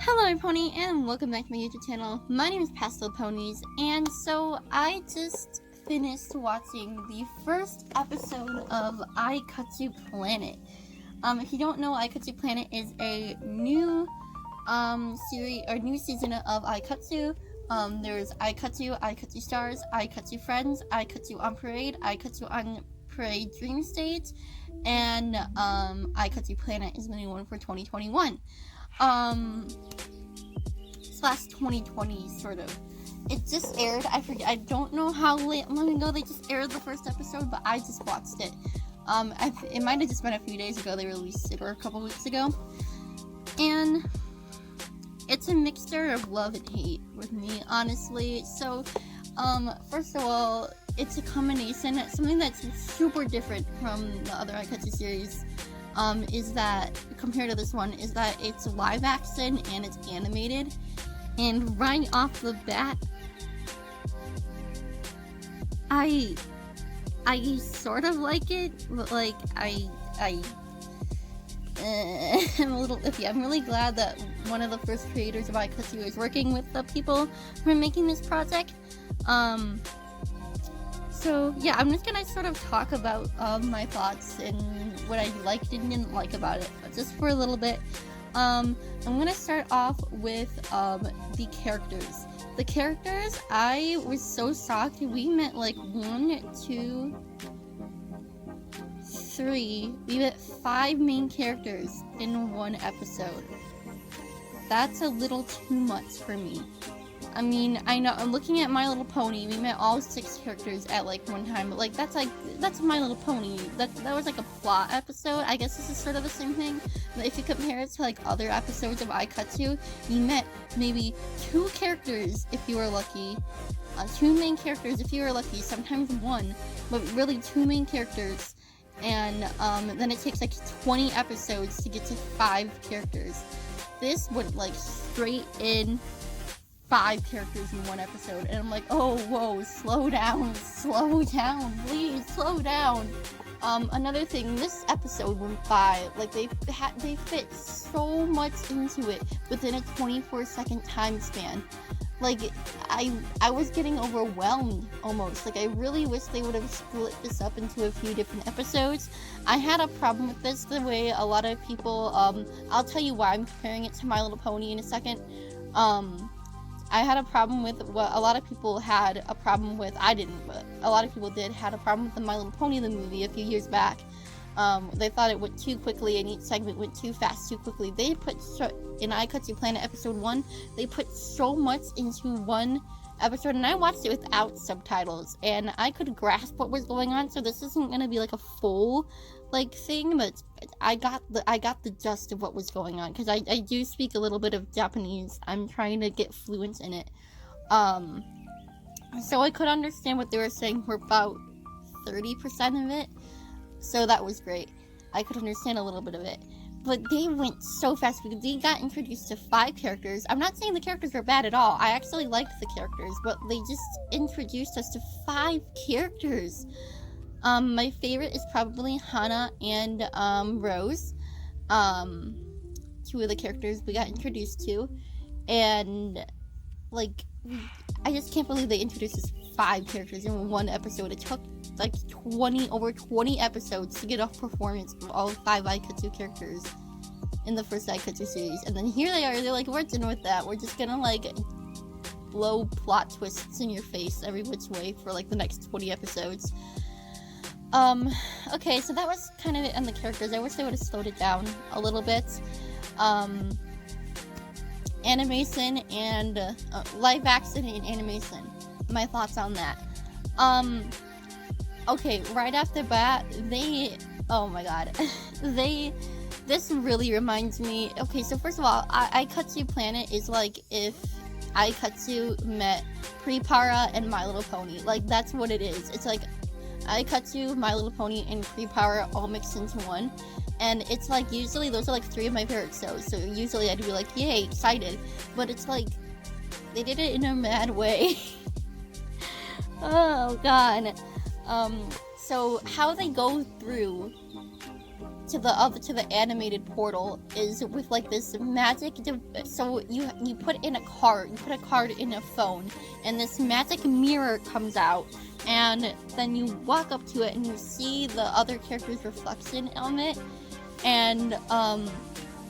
Hello Pony and welcome back to my YouTube channel. My name is Pastel Ponies, and so I just finished watching the first episode of Aikatsu Planet. If you don't know, Aikatsu Planet is a new series or new season of Aikatsu. There's Aikatsu, Aikatsu Stars, Aikatsu Friends, Aikatsu on Parade, Aikatsu on Parade Dream Stage, and Aikatsu Planet is the new one for 2021. Slash 2020 sort of. It just aired. I don't know how long ago they just aired the first episode, but I just watched it. It might have just been a few days ago they released it, or a couple weeks ago. And it's a mixture of love and hate with me, honestly. So, first of all, it's a combination. Something that's super different from the other Aikatsu series. Is that, compared to this one, is that it's live action and it's animated. And right off the bat, I sort of like it, but like, I'm a little iffy. I'm really glad that one of the first creators of Aikatsu is working with the people who are making this project. So yeah, I'm just gonna sort of talk about my thoughts and what I liked and didn't like about it, just for a little bit. I'm gonna start off with the characters. The characters, I was so shocked. We met like 1, 2, 3. We met 5 main characters in one episode. That's a little too much for me. I mean, I know, I'm looking at My Little Pony, we met all 6 characters at like one time, but like, that's My Little Pony. That was like a plot episode. I guess this is sort of the same thing, but if you compare it to like other episodes of Aikatsu, you met maybe 2 characters if you were lucky, 2 main characters if you were lucky, sometimes 1, but really 2 main characters, and then it takes like 20 episodes to get to 5 characters. This went like straight in 5 characters in one episode, and I'm like, oh, whoa, slow down, please, slow down. Another thing, this episode went by, like, they fit so much into it within a 24-second time span. Like, I was getting overwhelmed, almost. Like, I really wish they would have split this up into a few different episodes. I had a problem with this, the way a lot of people, I'll tell you why I'm comparing it to My Little Pony in a second. I had a problem with what a lot of people had a problem with. I didn't, but a lot of people had a problem with the My Little Pony, the movie, a few years back. They thought it went too quickly and each segment went too fast, too quickly. They put, in Aikatsu Planet episode 1, they put so much into one episode, and I watched it without subtitles, and I could grasp what was going on, so this isn't going to be like a full like thing, but I got the gist of what was going on, because I do speak a little bit of Japanese. I'm trying to get fluent in it, so I could understand what they were saying for about 30% of it, so that was great. I could understand a little bit of it, but they went so fast because they got introduced to 5 characters. I'm not saying the characters were bad at all. I actually liked the characters, but they just introduced us to 5 characters. My favorite is probably Hana and Rose, 2 of the characters we got introduced to, and like, I just can't believe they introduced us 5 characters in one episode. It took like over 20 episodes to get a performance from all 5 Aikatsu characters in the first Aikatsu series, and then here they are, they're like, we're done with that, we're just gonna like blow plot twists in your face every which way for like the next 20 episodes. Okay, so that was kind of it on the characters. I wish they would have slowed it down a little bit. Animation and live action and animation. My thoughts on that. Okay, right off the bat, oh my god, this really reminds me. Okay, so first of all, Aikatsu Planet is like if Aikatsu met Prepara and My Little Pony. Like, that's what it is. It's like Aikatsu, My Little Pony, and Prepara all mixed into one, and it's like, usually those are like 3 of my favorite shows, so usually I'd be like, yay, excited, but it's like, they did it in a mad way. Oh god. So how they go through to the animated portal is with like this magic. So you put in a card. You put a card in a phone, and this magic mirror comes out, and then you walk up to it and you see the other character's reflection on it, and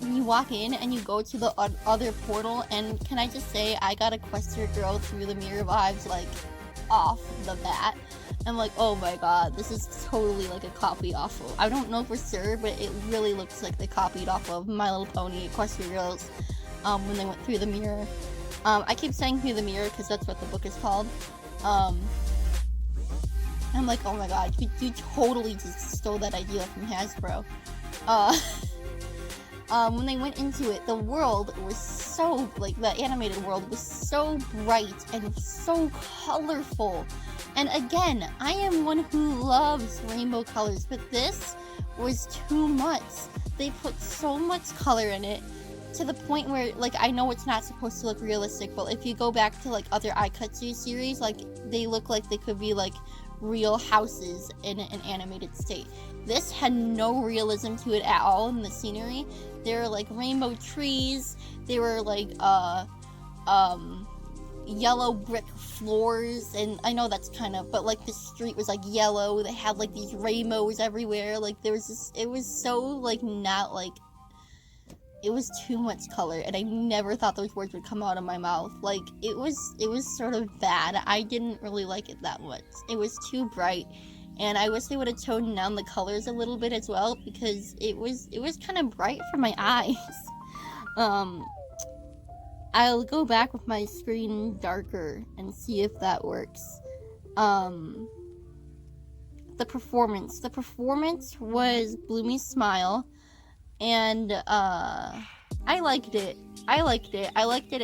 you walk in and you go to the other portal. And can I just say, I got Equestria Girl through the mirror vibes like off the bat. I'm like, oh my god, this is totally like a copy off of, I don't know for sure, but it really looks like they copied off of My Little Pony Equestria Girls when they went through the mirror. I keep saying through the mirror because that's what the book is called. I'm like, oh my god, you totally just stole that idea from Hasbro. When they went into it, the world was so, like, the animated world was so bright and so colorful. And again, I am one who loves rainbow colors, but this was too much. They put so much color in it to the point where, like, I know it's not supposed to look realistic, but if you go back to, like, other Aikatsu series, like, they look like they could be, like, real houses in an animated state. This had no realism to it at all in the scenery. There were, like, rainbow trees. They were, like, yellow brick floors, and I know that's kind of, but like the street was like yellow. They had like these rainbows everywhere. Like there was this, it was so like not like, it was too much color, and I never thought those words would come out of my mouth. Like it was sort of bad. I didn't really like it that much. It was too bright, and I wish they would have toned down the colors a little bit as well, because it was kind of bright for my eyes. I'll go back with my screen darker and see if that works. The performance was Bloomy's smile, and I liked it and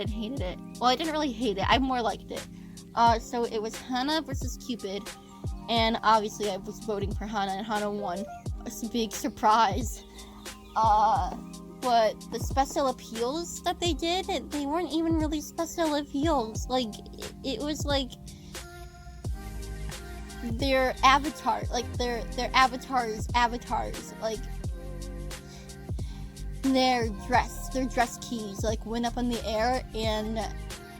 hated it. Well, I didn't really hate it, I more liked it. So it was Hana versus Cupid, and obviously I was voting for Hana, and Hana won. It's a big surprise. But the special appeals that they did, they weren't even really special appeals. Like, it was like their avatar, like their avatars, like their dress keys, like went up in the air, and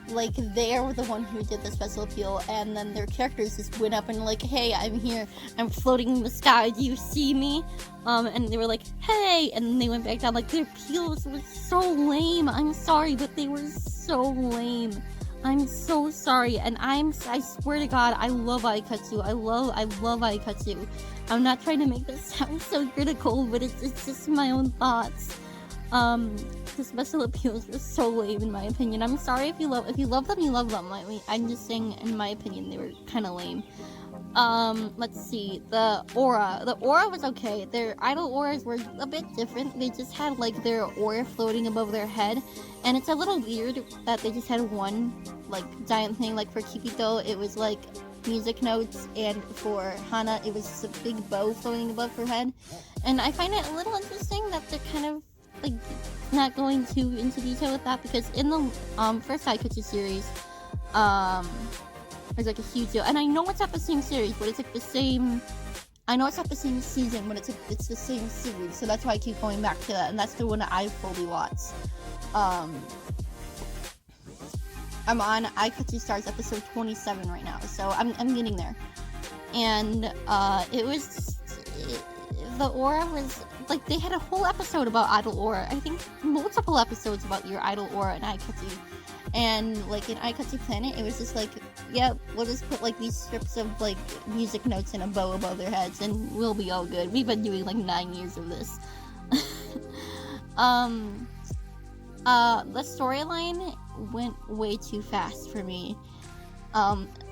like they were the one who did the special appeal, and then their characters just went up and like, hey, I'm here, I'm floating in the sky, do you see me? And they were like, hey, and then they went back down. Like, their appeals were so lame. I'm sorry, but they were so lame. I'm so sorry, and I swear to God, I love Aikatsu. I love Aikatsu. I'm not trying to make this sound so critical, but it's just my own thoughts. The special appeals were so lame in my opinion. I'm sorry if you love them, you love them. I mean, I'm just saying, in my opinion, they were kind of lame. Let's see, the aura was okay. Their idol auras were a bit different. They just had like their aura floating above their head, and it's a little weird that they just had one like giant thing. Like for Kipito, it was like music notes, and for Hana, it was just a big bow floating above her head. And I find it a little interesting that they're kind of like not going too into detail with that, because in the first Aikatsu series, there's like a huge deal, and I know it's not the same series, but it's like the same. I know it's not the same season, but it's the same series, so that's why I keep going back to that, and that's the one that I fully watched. I'm on Aikatsu Stars episode 27 right now, so I'm getting there, and the aura was like, they had a whole episode about idol aura. I think multiple episodes about your idol aura in Aikatsu. And like in Aikatsu Planet, it was just like, yep, we'll just put like these strips of like music notes in a bow above their heads and we'll be all good. We've been doing like 9 years of this. The storyline went way too fast for me.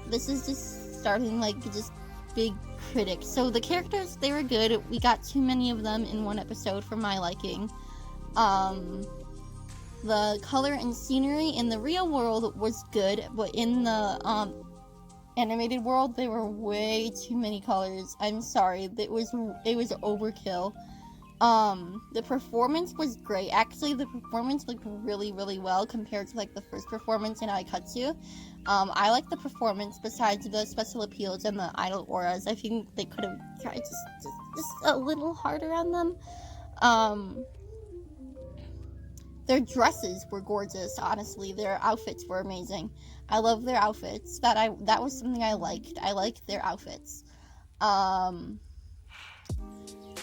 This is just starting like just big critics. So the characters, they were good. We got too many of them in one episode for my liking. The color and scenery in the real world was good, but in the animated world, there were way too many colors. I'm sorry, it was overkill. The performance was great. Actually, the performance looked really, really well compared to like the first performance in Aikatsu. I like the performance besides the special appeals and the idol auras. I think they could have tried just a little harder on them. Their dresses were gorgeous, honestly. Their outfits were amazing. I love their outfits. That was something I liked. I liked their outfits.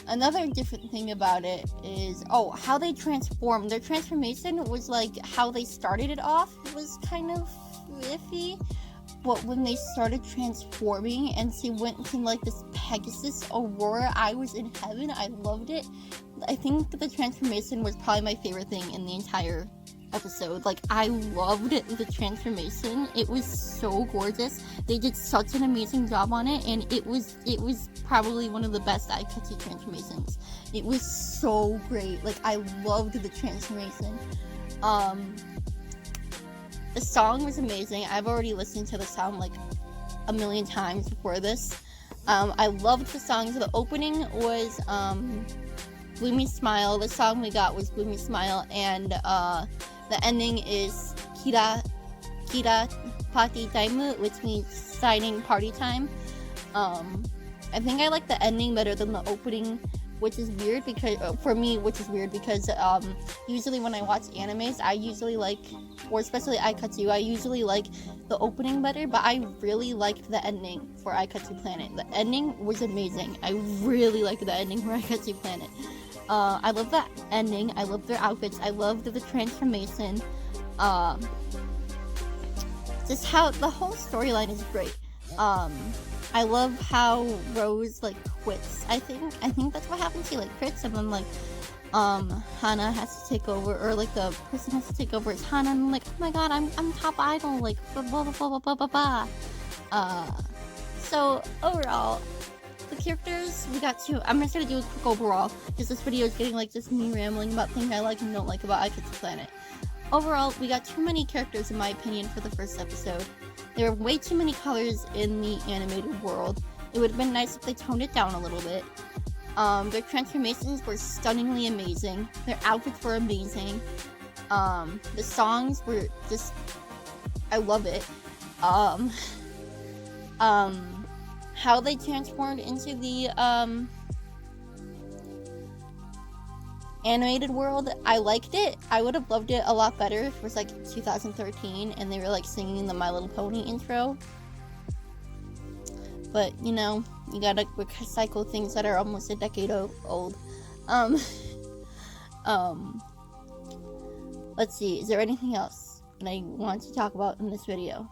Another different thing about it is, how they transformed. Their transformation was like, how they started it off was kind of iffy. But when they started transforming and she went into like this Pegasus Aurora, I was in heaven. I loved it. I think the transformation was probably my favorite thing in the entire episode. Like, I loved the transformation. It was so gorgeous. They did such an amazing job on it, and it was probably one of the best Aikatsu transformations. It was so great. Like, I loved the transformation. The song was amazing. I've already listened to the song like a million times before this. I loved the songs. The opening was Bloomy Smile. The song we got was Bloomy Smile, and the ending is Kira Party Time, which means signing party time. I think I like the ending better than the opening, which is weird because usually when I watch animes, I usually like, or especially Aikatsu, I usually like the opening better, but I really liked the ending for Aikatsu Planet. The ending was amazing. I really liked the ending for Aikatsu Planet. I love that ending. I love their outfits. I loved the transformation. Just how the whole storyline is great. I love how Rose like quits. I think that's what happens. She like quits, and then like Hana has to take over, or like the person has to take over is Hana, and I'm like, oh my god, I'm top idol, like blah blah blah blah blah blah blah. So overall, the characters we got to. I'm just gonna do a quick overall because this video is getting like just me rambling about things I like and don't like about Aikatsu Planet. Overall, we got too many characters in my opinion for the first episode. There are way too many colors in the animated world. It would have been nice if they toned it down a little bit. Their transformations were stunningly amazing. Their outfits were amazing. The songs were just, I love it. How they transformed into the animated world, I liked it. I would have loved it a lot better if it was like 2013 and they were like singing the My Little Pony intro. But you know, you gotta recycle things that are almost a decade old. Let's see, is there anything else that I want to talk about in this video?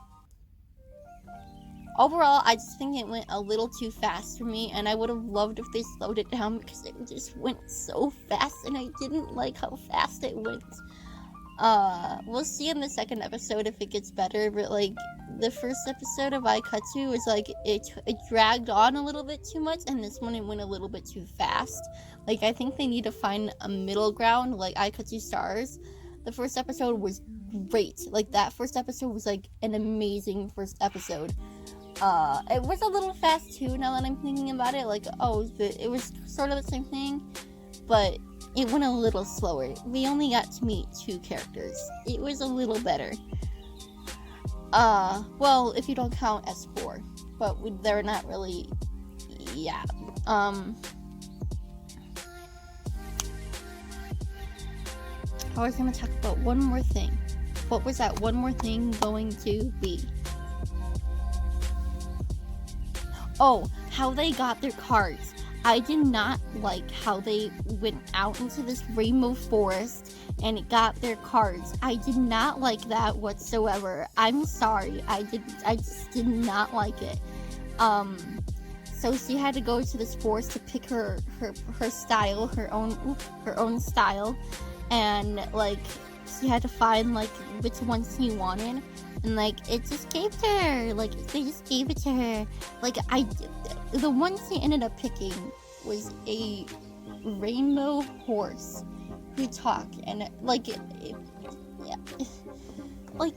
Overall, I just think it went a little too fast for me, and I would have loved if they slowed it down because it just went so fast, and I didn't like how fast it went. We'll see in the second episode if it gets better, but like the first episode of Aikatsu was like it dragged on a little bit too much, and this one it went a little bit too fast. Like, I think they need to find a middle ground, like Aikatsu Stars. The first episode was great. Like, that first episode was like an amazing first episode. It was a little fast too, now that I'm thinking about it. Like, it was sort of the same thing, but it went a little slower. We only got to meet 2 characters. It was a little better. Well, if you don't count S4, but they're not really, yeah. I was gonna talk about one more thing. What was that one more thing going to be? Oh, how they got their cards. I did not like how they went out into this rainbow forest and got their cards. I did not like that whatsoever. I'm sorry. I just did not like it. So she had to go to this forest to pick her style, her own style, and like she had to find like which ones she wanted. And like, it just gave to her. Like, they just gave it to her. Like, the one she ended up picking was a rainbow horse who talked. And like, like,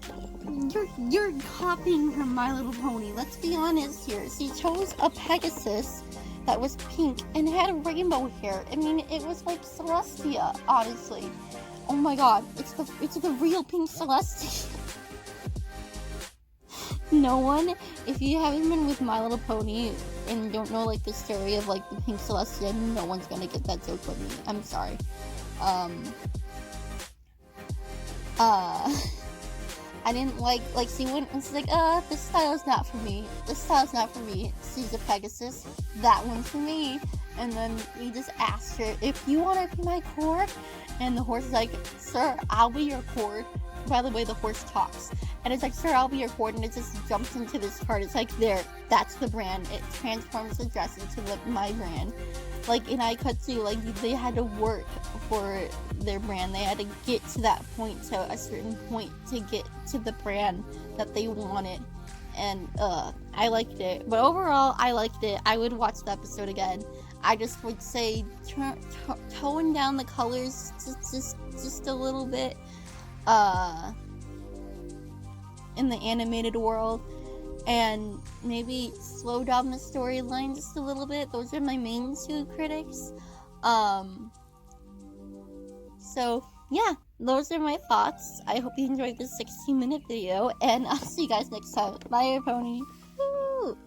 you're copying from My Little Pony. Let's be honest here. She chose a Pegasus that was pink and had rainbow hair. I mean, it was like Celestia, honestly. Oh my god, it's the real pink Celestia. No one, if you haven't been with My Little Pony and don't know like the story of like the Pink Celestia, no one's gonna get that joke with me. I'm sorry. I didn't like she went and was like, this style's not for me. This style's not for me. She's a Pegasus. That one's for me. And then we just asked her, if you want to be my cord? And the horse is like, sir, I'll be your cord. By the way, the horse talks. And it's like, sir, I'll be your cord. And it just jumps into this card. It's like, there, that's the brand. It transforms the dress into my brand. Like in Aikatsu, like they had to work for their brand. They had to get to that point, to a certain point, to get to the brand that they wanted. And I liked it. But overall, I liked it. I would watch the episode again. I just would say tone down the colors just a little bit in the animated world, and maybe slow down the storyline just a little bit. Those are my main two critics. So yeah, those are my thoughts. I hope you enjoyed this 16-minute video, and I'll see you guys next time. Bye, pony. Woo!